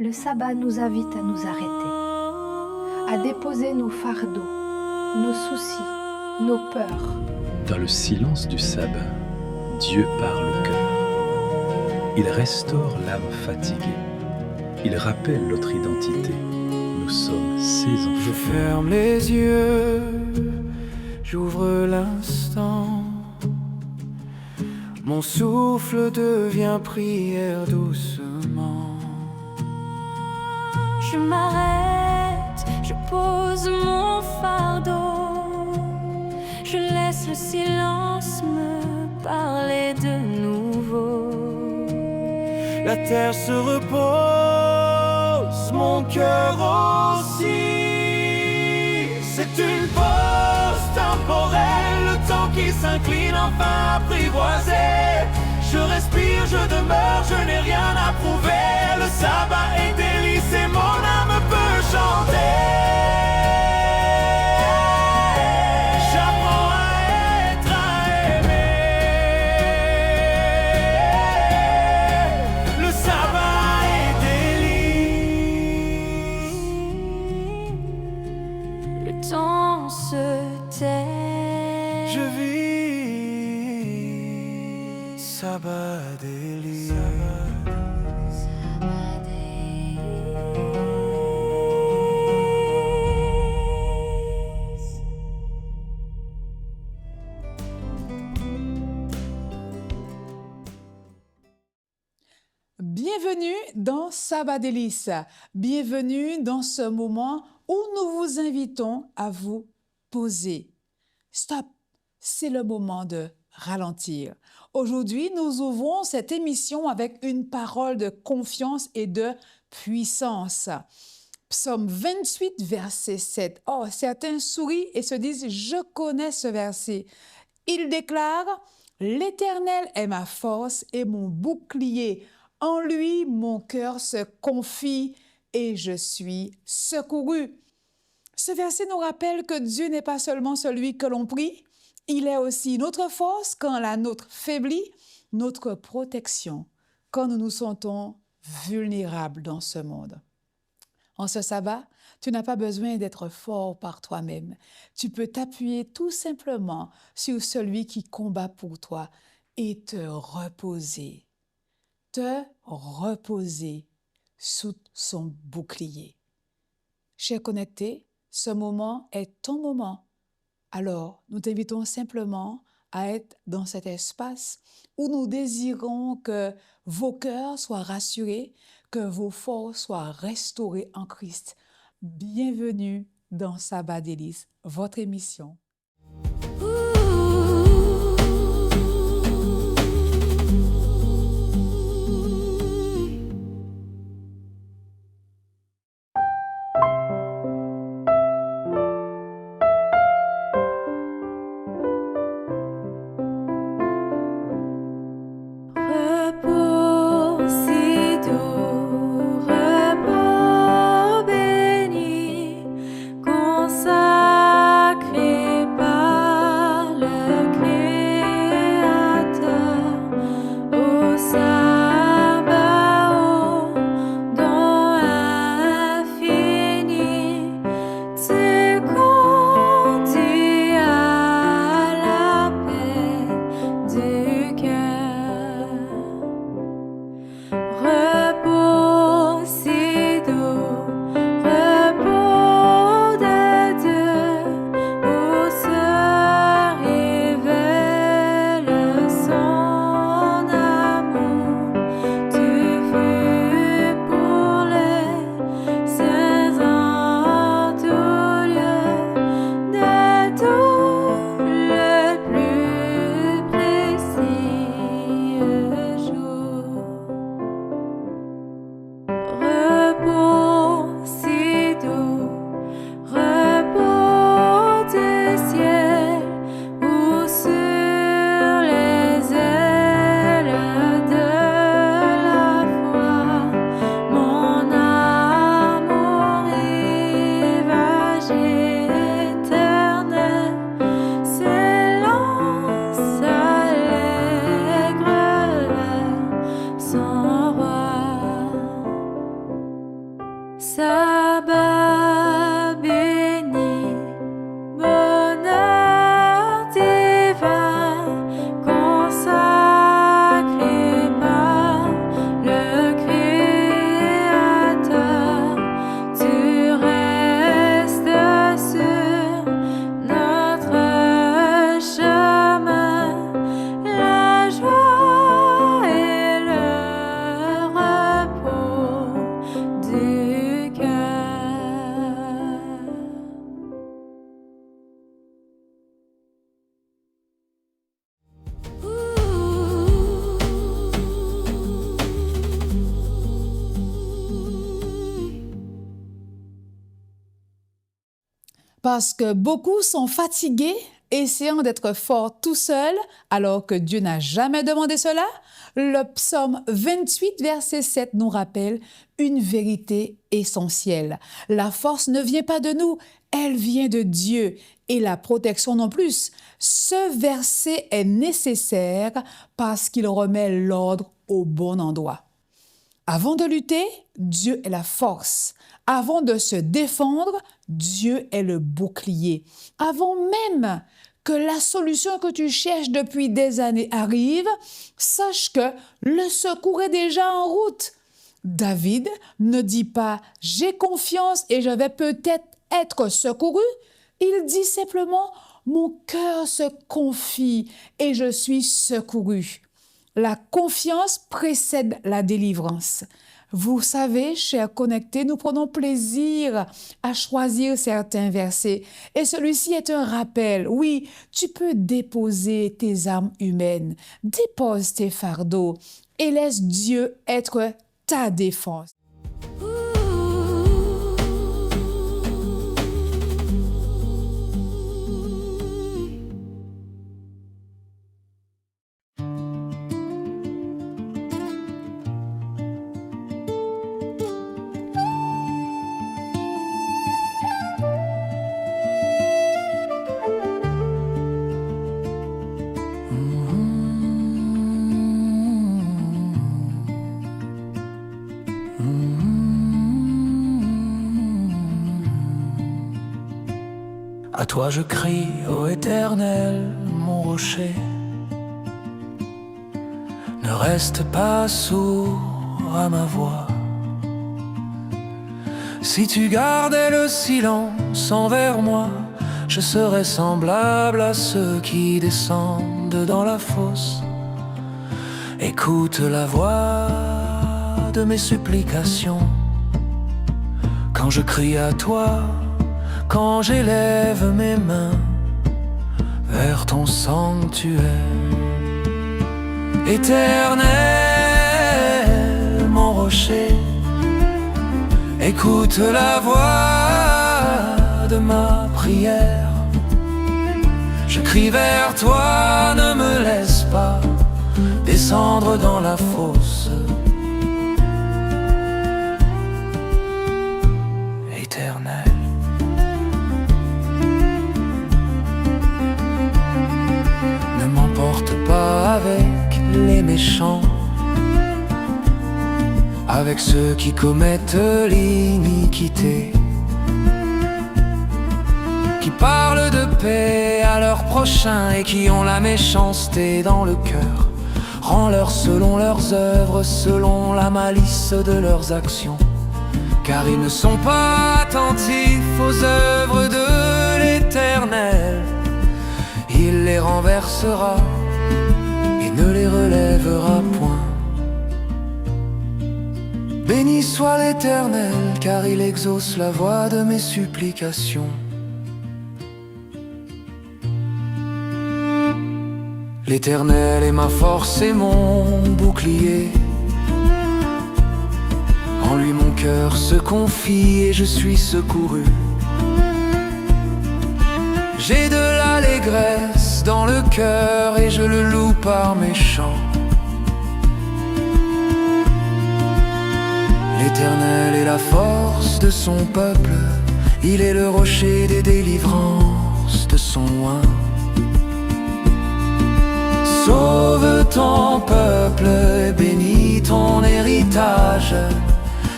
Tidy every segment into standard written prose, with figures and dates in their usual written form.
Le sabbat nous invite à nous arrêter, à déposer nos fardeaux, nos soucis, nos peurs. Dans le silence du sabbat, Dieu parle au cœur. Il restaure l'âme fatiguée. Il rappelle notre identité. Nous sommes ses enfants. Je ferme les yeux, j'ouvre l'instant. Mon souffle devient prière doucement. Je m'arrête, je pose mon fardeau. Je laisse le silence me parler de nouveau. La terre se repose, mon cœur aussi. C'est une pause temporelle, le temps qui s'incline enfin apprivoisé. Je respire, je demeure, je n'ai rien à prouver. Le sabbat est délice et mon âme peut chanter. J'apprends à être, à aimer. Le sabbat est délice. Le temps se tait. Je vis sabbat délice. Bienvenue dans Sabbat Délice. Bienvenue dans ce moment où nous vous invitons à vous poser. Stop, c'est le moment de ralentir. Aujourd'hui, nous ouvrons cette émission avec une parole de confiance et de puissance. Psaume 28, verset 7. Oh, certains sourient et se disent « Je connais ce verset ». Il déclare « L'Éternel est ma force et mon bouclier. En lui, mon cœur se confie et je suis secouru. » Ce verset nous rappelle que Dieu n'est pas seulement celui que l'on prie, il est aussi notre force quand la nôtre faiblit, notre protection quand nous nous sentons vulnérables dans ce monde. En ce sabbat, tu n'as pas besoin d'être fort par toi-même. Tu peux t'appuyer tout simplement sur celui qui combat pour toi et te reposer sous son bouclier. Cher connecté, ce moment est ton moment. Alors, nous t'invitons simplement à être dans cet espace où nous désirons que vos cœurs soient rassurés, que vos forces soient restaurées en Christ. Bienvenue dans Sabbat Délice, votre émission. Consacré Parce que beaucoup sont fatigués, essayant d'être forts tout seuls, alors que Dieu n'a jamais demandé cela. Le psaume 28, verset 7 nous rappelle une vérité essentielle. La force ne vient pas de nous, elle vient de Dieu, et la protection non plus. Ce verset est nécessaire parce qu'il remet l'ordre au bon endroit. Avant de lutter, Dieu est la force. Avant de se défendre, Dieu est le bouclier. Avant même que la solution que tu cherches depuis des années arrive, sache que le secours est déjà en route. David ne dit pas « j'ai confiance et je vais peut-être être secouru ». Il dit simplement « mon cœur se confie et je suis secouru ». La confiance précède la délivrance. Vous savez, chers connectés, nous prenons plaisir à choisir certains versets. Et celui-ci est un rappel. Oui, tu peux déposer tes armes humaines, dépose tes fardeaux et laisse Dieu être ta défense. À toi je crie, ô Éternel, mon rocher. Ne reste pas sourd à ma voix. Si tu gardais le silence envers moi, je serais semblable à ceux qui descendent dans la fosse. Écoute la voix de mes supplications. Quand je crie à toi, quand j'élève mes mains vers ton sanctuaire. Éternel, mon rocher, écoute la voix de ma prière. Je crie vers toi, ne me laisse pas descendre dans la fosse. Éternel, ne m'emporte pas avec les méchants, avec ceux qui commettent l'iniquité, qui parlent de paix à leur prochain et qui ont la méchanceté dans le cœur. Rends-leur selon leurs œuvres, selon la malice de leurs actions, car ils ne sont pas attentifs aux œuvres de l'Éternel. Il les renversera et ne les relèvera point. Béni soit l'Éternel, car il exauce la voix de mes supplications. L'Éternel est ma force et mon bouclier. En lui mon cœur se confie et je suis secouru. J'ai de l'allégresse dans le cœur et je le loue par mes chants. L'Éternel est la force de son peuple, il est le rocher des délivrances de son oint. Sauve ton peuple et bénis ton héritage.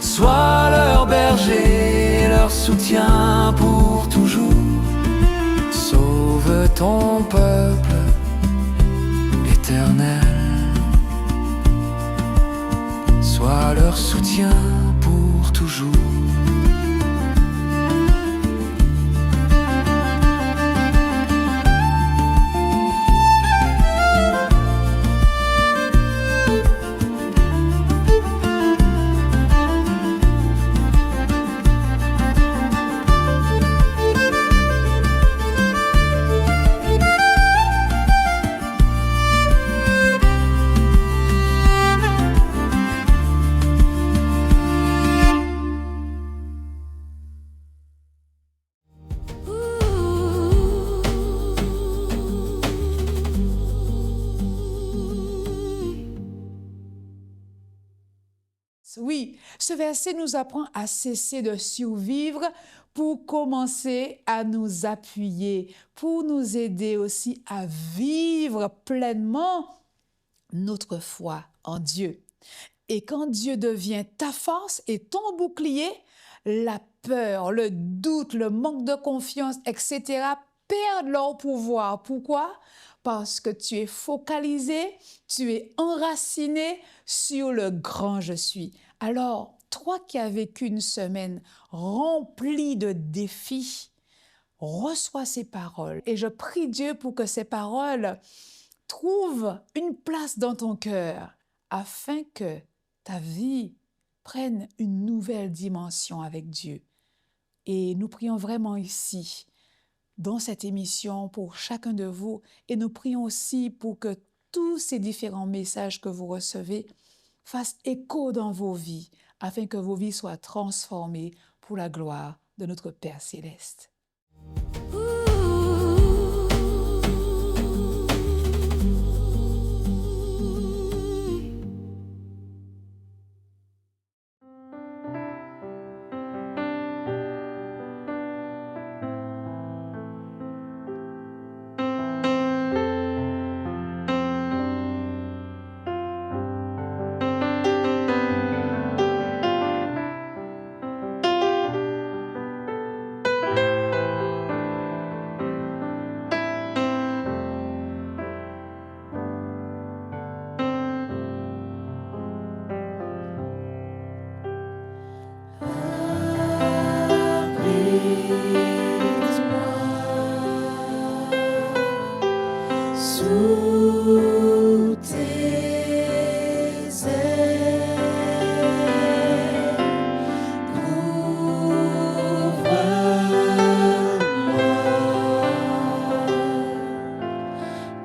Sois leur berger, leur soutien pour toujours. Sauve ton peuple, l'Éternel. Sois leur soutien pour toujours. Oui, ce verset nous apprend à cesser de survivre pour commencer à nous appuyer, pour nous aider aussi à vivre pleinement notre foi en Dieu. Et quand Dieu devient ta force et ton bouclier, la peur, le doute, le manque de confiance, etc., perdent leur pouvoir. Pourquoi? Parce que tu es focalisé, tu es enraciné sur le grand je suis. Alors, toi qui as vécu une semaine remplie de défis, reçois ces paroles et je prie Dieu pour que ces paroles trouvent une place dans ton cœur afin que ta vie prenne une nouvelle dimension avec Dieu. Et nous prions vraiment ici, dans cette émission, pour chacun de vous, et nous prions aussi pour que tous ces différents messages que vous recevez fassent écho dans vos vies, afin que vos vies soient transformées pour la gloire de notre Père céleste. Sous tes ailes, couvre-moi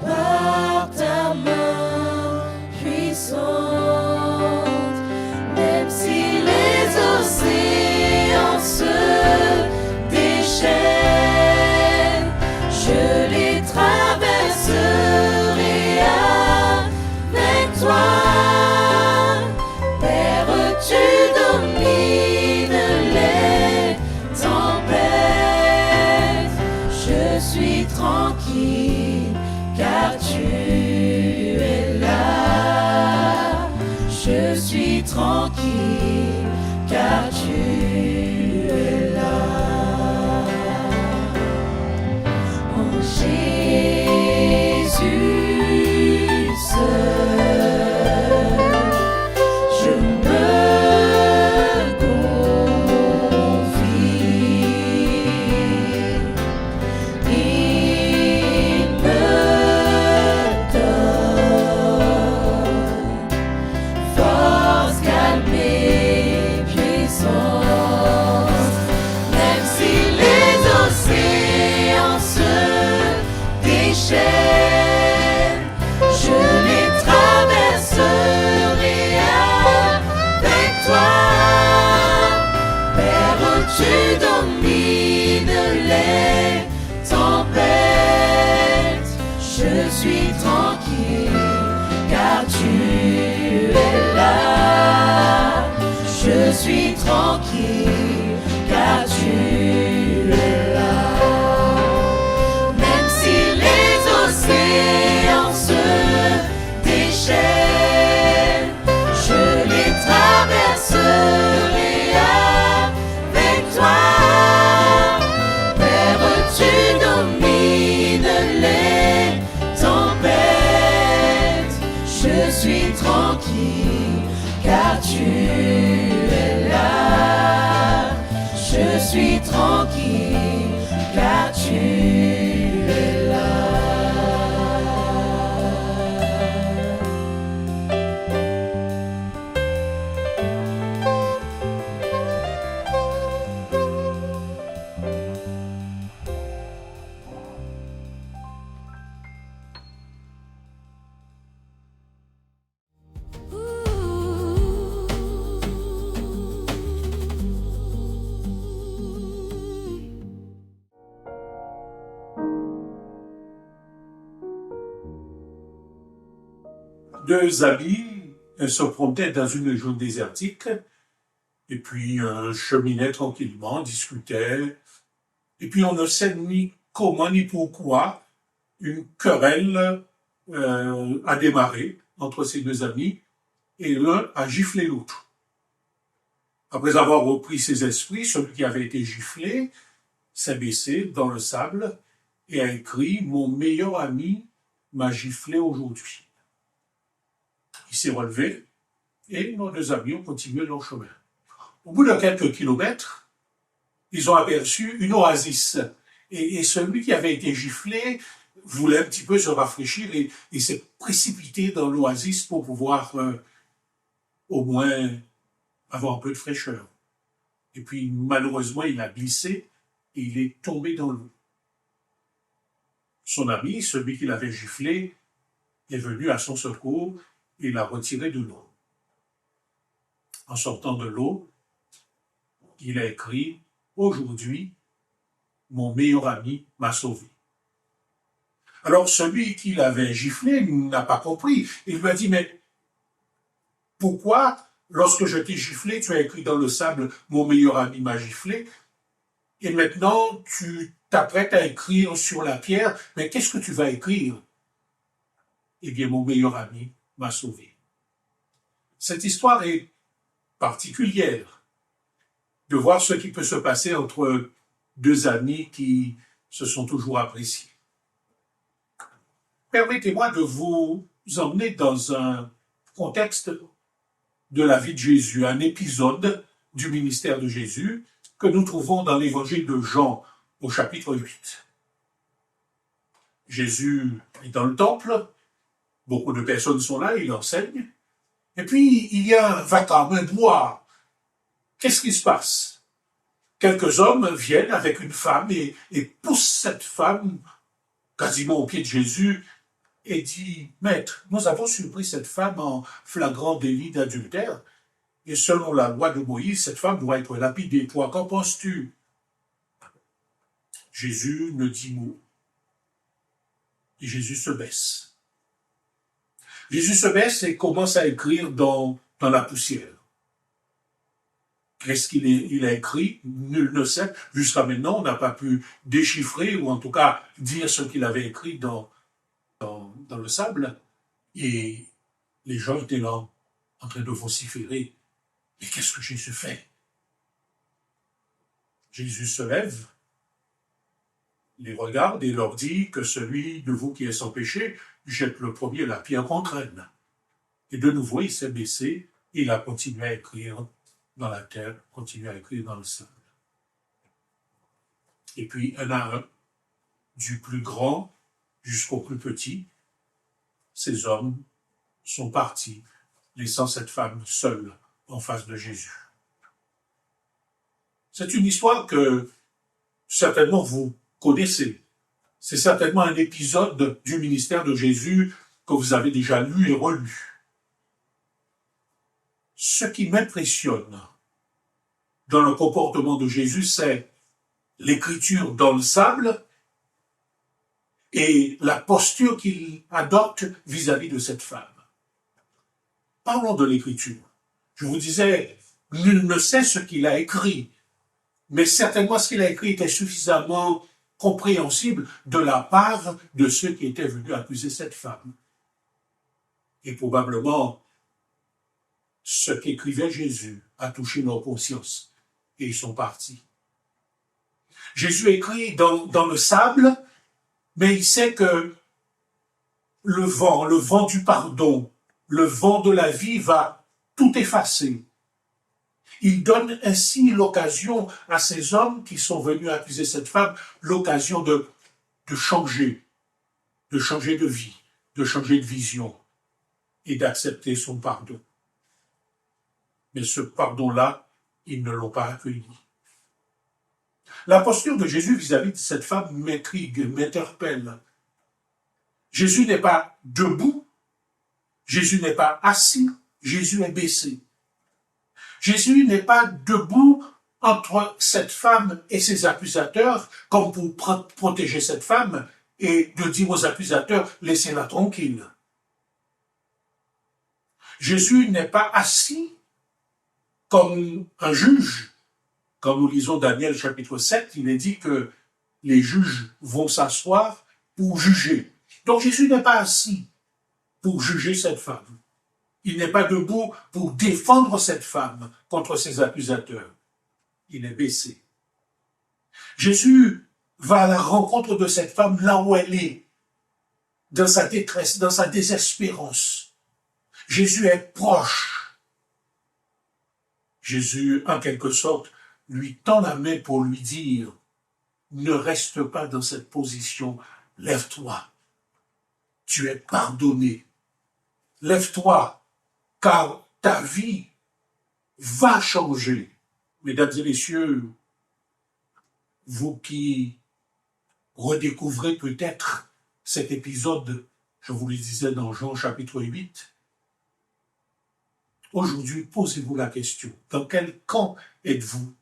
par ta main puissante, même si les océans se déchaînent, je les traverserai avec toi. Père, tu domines les tempêtes. Je suis tranquille car tu es là. Je suis tranquille car tu es là. En Jésus seul, je me confie. Il me donne force, calme et puissance. Même si les océans se déchaînent, je les traverserai avec toi. Père, tu domines les tempêtes. Je suis tranquille car tu es là. Je suis tranquille car tu es là. Même si les océans se déchaînent, je les traverserai avec toi. Père, tu domines les tempêtes. Je suis tranquille car tu es là. Je suis tranquille car tu es là. Deux habits Elle se promenait dans une région désertique, et puis cheminait tranquillement, discutait, et puis on ne sait ni comment ni pourquoi une querelle a démarré entre ces deux amis, et l'un a giflé l'autre. Après avoir repris ses esprits, celui qui avait été giflé s'est baissé dans le sable et a écrit « Mon meilleur ami m'a giflé aujourd'hui ». Il s'est relevé et nos deux amis ont continué leur chemin. Au bout de quelques kilomètres, ils ont aperçu une oasis. Et celui qui avait été giflé voulait un petit peu se rafraîchir et s'est précipité dans l'oasis pour pouvoir au moins avoir un peu de fraîcheur. Et puis malheureusement, il a glissé et il est tombé dans l'eau. Son ami, celui qui l'avait giflé, est venu à son secours et l'a retiré de l'eau. En sortant de l'eau, il a écrit « Aujourd'hui, mon meilleur ami m'a sauvé ». Alors celui qui l'avait giflé n'a pas compris. Il lui a dit « Mais pourquoi, lorsque je t'ai giflé, tu as écrit dans le sable « Mon meilleur ami m'a giflé » et maintenant tu t'apprêtes à écrire sur la pierre « Mais qu'est-ce que tu vas écrire ?» Eh bien, mon meilleur ami m'a sauvé. Cette histoire est particulière de voir ce qui peut se passer entre deux amis qui se sont toujours appréciés. Permettez-moi de vous emmener dans un contexte de la vie de Jésus, un épisode du ministère de Jésus que nous trouvons dans l'évangile de Jean au chapitre 8. Jésus est dans le temple, beaucoup de personnes sont là, il enseigne, et puis il y a un vacarme, un brouhaha. Qu'est-ce qui se passe? Quelques hommes viennent avec une femme et poussent cette femme quasiment au pied de Jésus et dit « Maître, nous avons surpris cette femme en flagrant délit d'adultère et selon la loi de Moïse, cette femme doit être lapidée. Toi, qu'en penses-tu » Jésus ne dit mot. Et Jésus se baisse. Jésus se baisse et commence à écrire dans la poussière. Qu'est-ce qu'il a écrit? Nul ne sait. Jusqu'à maintenant, on n'a pas pu déchiffrer ou en tout cas dire ce qu'il avait écrit dans le sable. Et les gens étaient là en train de vociférer. Mais qu'est-ce que Jésus fait? Jésus se lève, les regarde et leur dit que celui de vous qui est sans péché jette le premier la pierre contre elle. Et de nouveau, il s'est baissé et il a continué à écrire dans la terre, continué à écrire dans le sable. Et puis, un à un, du plus grand jusqu'au plus petit, ces hommes sont partis, laissant cette femme seule en face de Jésus. C'est une histoire que certainement vous connaissez. C'est certainement un épisode du ministère de Jésus que vous avez déjà lu et relu. Ce qui m'impressionne dans le comportement de Jésus, c'est l'écriture dans le sable et la posture qu'il adopte vis-à-vis de cette femme. Parlons de l'écriture. Je vous disais, nul ne sait ce qu'il a écrit, mais certainement ce qu'il a écrit était suffisamment compréhensible de la part de ceux qui étaient venus accuser cette femme. Et probablement, ce qu'écrivait Jésus a touché leur conscience et ils sont partis. Jésus écrit dans le sable, mais il sait que le vent du pardon, le vent de la vie va tout effacer. Il donne ainsi l'occasion à ces hommes qui sont venus accuser cette femme, l'occasion de changer de vie, de changer de vision et d'accepter son pardon. Mais ce pardon-là, ils ne l'ont pas accueilli. La posture de Jésus vis-à-vis de cette femme m'intrigue, m'interpelle. Jésus n'est pas debout, Jésus n'est pas assis, Jésus est baissé. Jésus n'est pas debout entre cette femme et ses accusateurs, comme pour protéger cette femme et de dire aux accusateurs, laissez-la tranquille. Jésus n'est pas assis comme un juge. Quand nous lisons Daniel chapitre 7, il est dit que les juges vont s'asseoir pour juger. Donc Jésus n'est pas assis pour juger cette femme. Il n'est pas debout pour défendre cette femme contre ses accusateurs. Il est baissé. Jésus va à la rencontre de cette femme là où elle est, dans sa détresse, dans sa désespérance. Jésus est proche. Jésus, en quelque sorte, lui tend la main pour lui dire, ne reste pas dans cette position, lève-toi. Tu es pardonné. Lève-toi, car ta vie va changer. Mesdames et messieurs, vous qui redécouvrez peut-être cet épisode, je vous le disais dans Jean chapitre 8, aujourd'hui, posez-vous la question, dans quel camp êtes-vous?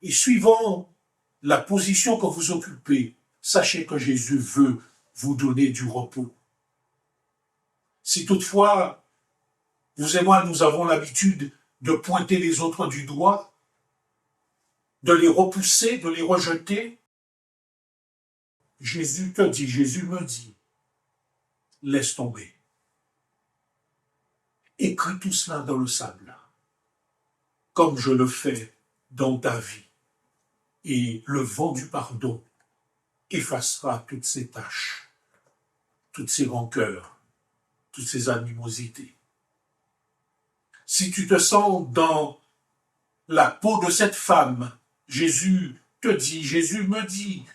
Et suivant la position que vous occupez, sachez que Jésus veut vous donner du repos. Si toutefois, vous et moi, nous avons l'habitude de pointer les autres du doigt, de les repousser, de les rejeter, Jésus te dit, Jésus me dit, laisse tomber. Écris tout cela dans le sable, comme je le fais dans ta vie. Et le vent du pardon effacera toutes ces taches, toutes ces rancœurs, toutes ces animosités. Si tu te sens dans la peau de cette femme, Jésus te dit, Jésus me dit,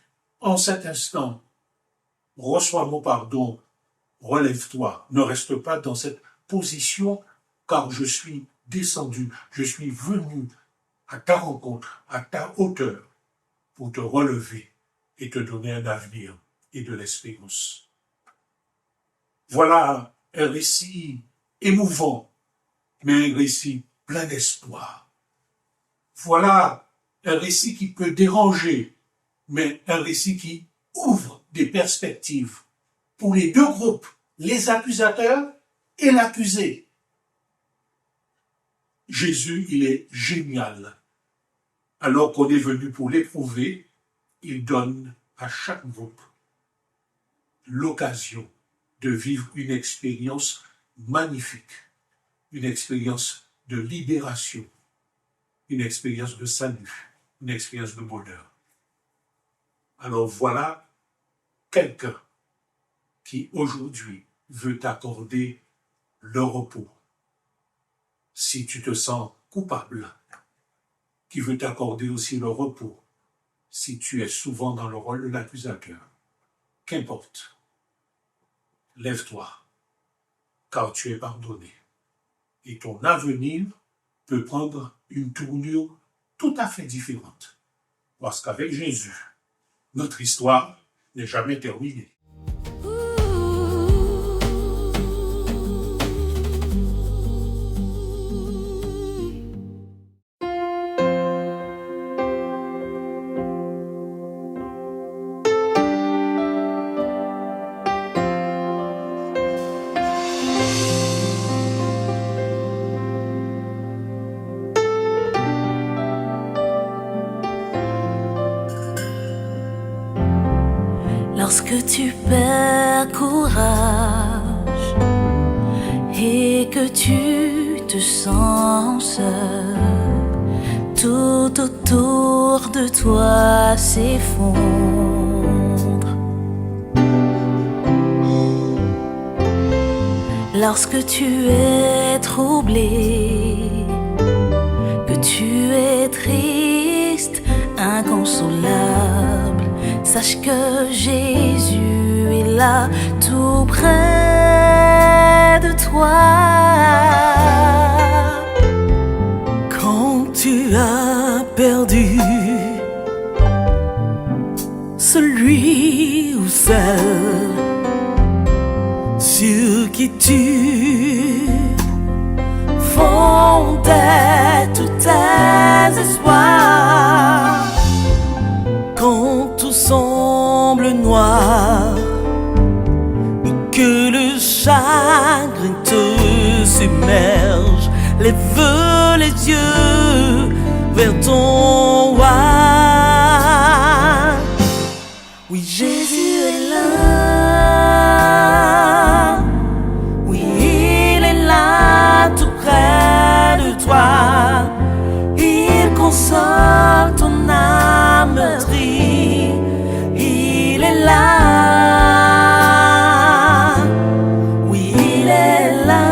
en cet instant, reçois mon pardon, relève-toi, ne reste pas dans cette position, car je suis descendu, je suis venu à ta rencontre, à ta hauteur, pour te relever et te donner un avenir et de l'espérance. Voilà un récit émouvant, mais un récit plein d'espoir. Voilà un récit qui peut déranger, mais un récit qui ouvre des perspectives pour les deux groupes, les accusateurs et l'accusé. Jésus, il est génial. Alors qu'on est venu pour l'éprouver, il donne à chaque groupe l'occasion de vivre une expérience magnifique, une expérience de libération, une expérience de salut, une expérience de bonheur. Alors voilà quelqu'un qui aujourd'hui veut t'accorder le repos. Si tu te sens coupable, qui veut t'accorder aussi le repos, si tu es souvent dans le rôle de l'accusateur. Qu'importe. Lève-toi, car tu es pardonné. Et ton avenir peut prendre une tournure tout à fait différente. Parce qu'avec Jésus, notre histoire n'est jamais terminée. Lorsque tu perds courage et que tu te sens seul, tout autour de toi s'effondre. Lorsque tu es troublé, que tu es triste, inconsolable, sache que Jésus est là, tout près de toi. Quand tu as perdu celui ou celle sur qui tu fondais tous tes espoirs, quand tout semble noir et que le chagrin te submerge, lève les yeux vers ton roi. Oui, Jésus est là. Oui, il est là tout près de toi. Il console ton âme meurtrie. Il est là. Oui, il est là.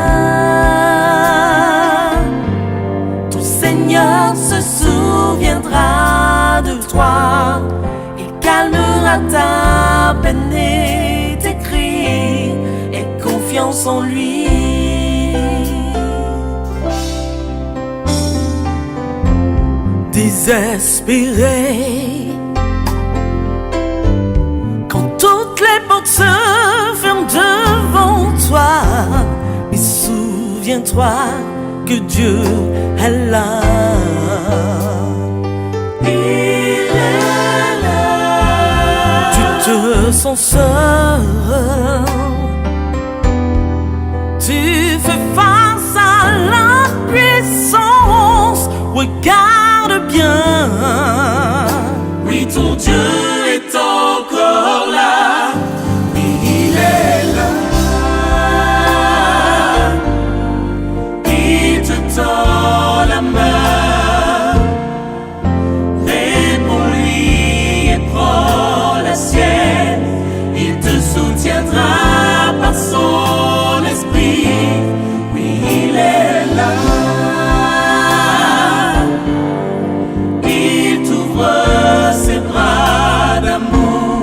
Ton Seigneur se souviendra de toi. Il calmera ta peine et tes cris. Aie confiance en lui. Désespéré, quand toutes les portes se ferment devant toi, mais souviens-toi que Dieu est là. Il est là. Tu te sens seul, tu fais face à l'impuissance. Regarde bien. Oui, ton Dieu est encore là. Oui, il est là. Il te tend la main. Réponds-lui et prends la sienne. Il te soutiendra par son esprit. Oui, il est là. Ses bras d'amour,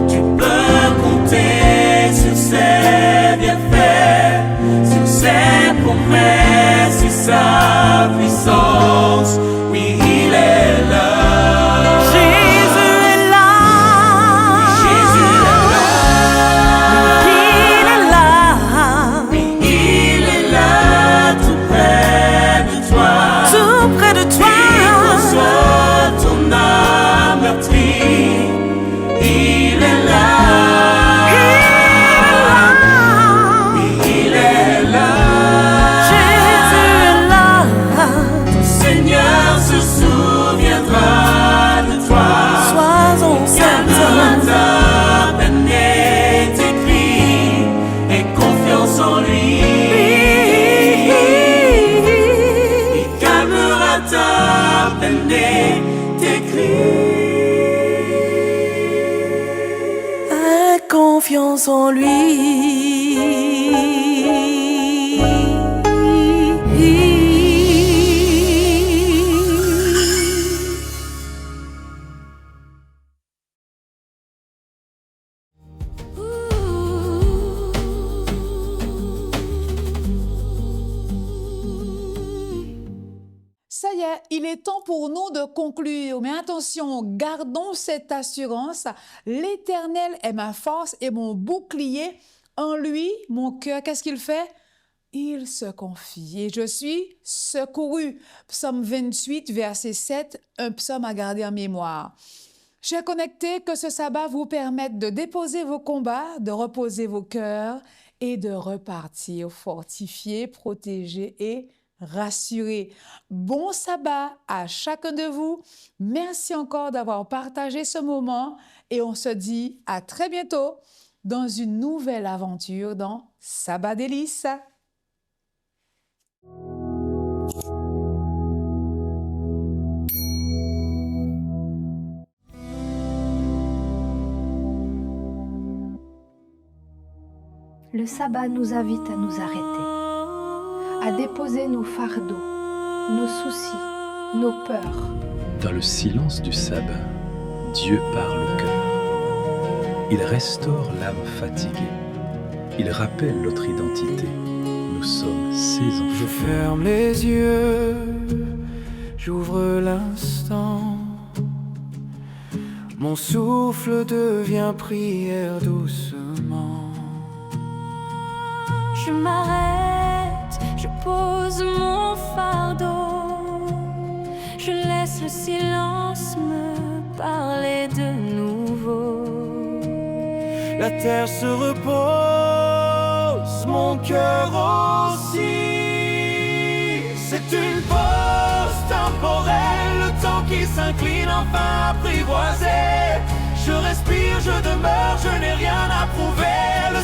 tu peux compter sur ses bienfaits, sur ses promesses, sur sa puissance. Oui, il est là. Jésus est là. Jésus est là. Il est là. Oui, il est là, tout près de toi. Tout près de toi. Il conçoit ton âme meurtrie. Il est là. Oui, il est là. Jésus est là. Ton Seigneur se souviendra de toi. Sois-en Calmera certain. ta peine et tes cris. Aie confiance en lui. Il calmera ta peine et tes cris. Aie confiance en lui. Ça y est, il est temps pour nous de conclure. Mais attention, gardons cette assurance. L'Éternel est ma force et mon bouclier. En lui, mon cœur, qu'est-ce qu'il fait? Il se confie et je suis secouru. Psaume 28, verset 7, un psaume à garder en mémoire. Chers connectés, que ce sabbat vous permette de déposer vos combats, de reposer vos cœurs et de repartir fortifiés, protégés et rassurés. Bon sabbat à chacun de vous. Merci encore d'avoir partagé ce moment et on se dit à très bientôt dans une nouvelle aventure dans Sabbat Délices. Le sabbat nous invite à nous arrêter, à déposer nos fardeaux, nos soucis, nos peurs. Dans le silence du sabbat, Dieu parle au cœur. Il restaure l'âme fatiguée. Il rappelle notre identité. Nous sommes ses enfants. Je ferme les yeux, j'ouvre l'instant. Mon souffle devient prière doucement. Je m'arrête, je pose mon fardeau. Je laisse le silence me parler de nouveau. La terre se repose mon cœur aussi. C'est une pause temporelle, le temps qui s'incline enfin apprivoisé. Je respire, je demeure, je n'ai rien à prouver. Le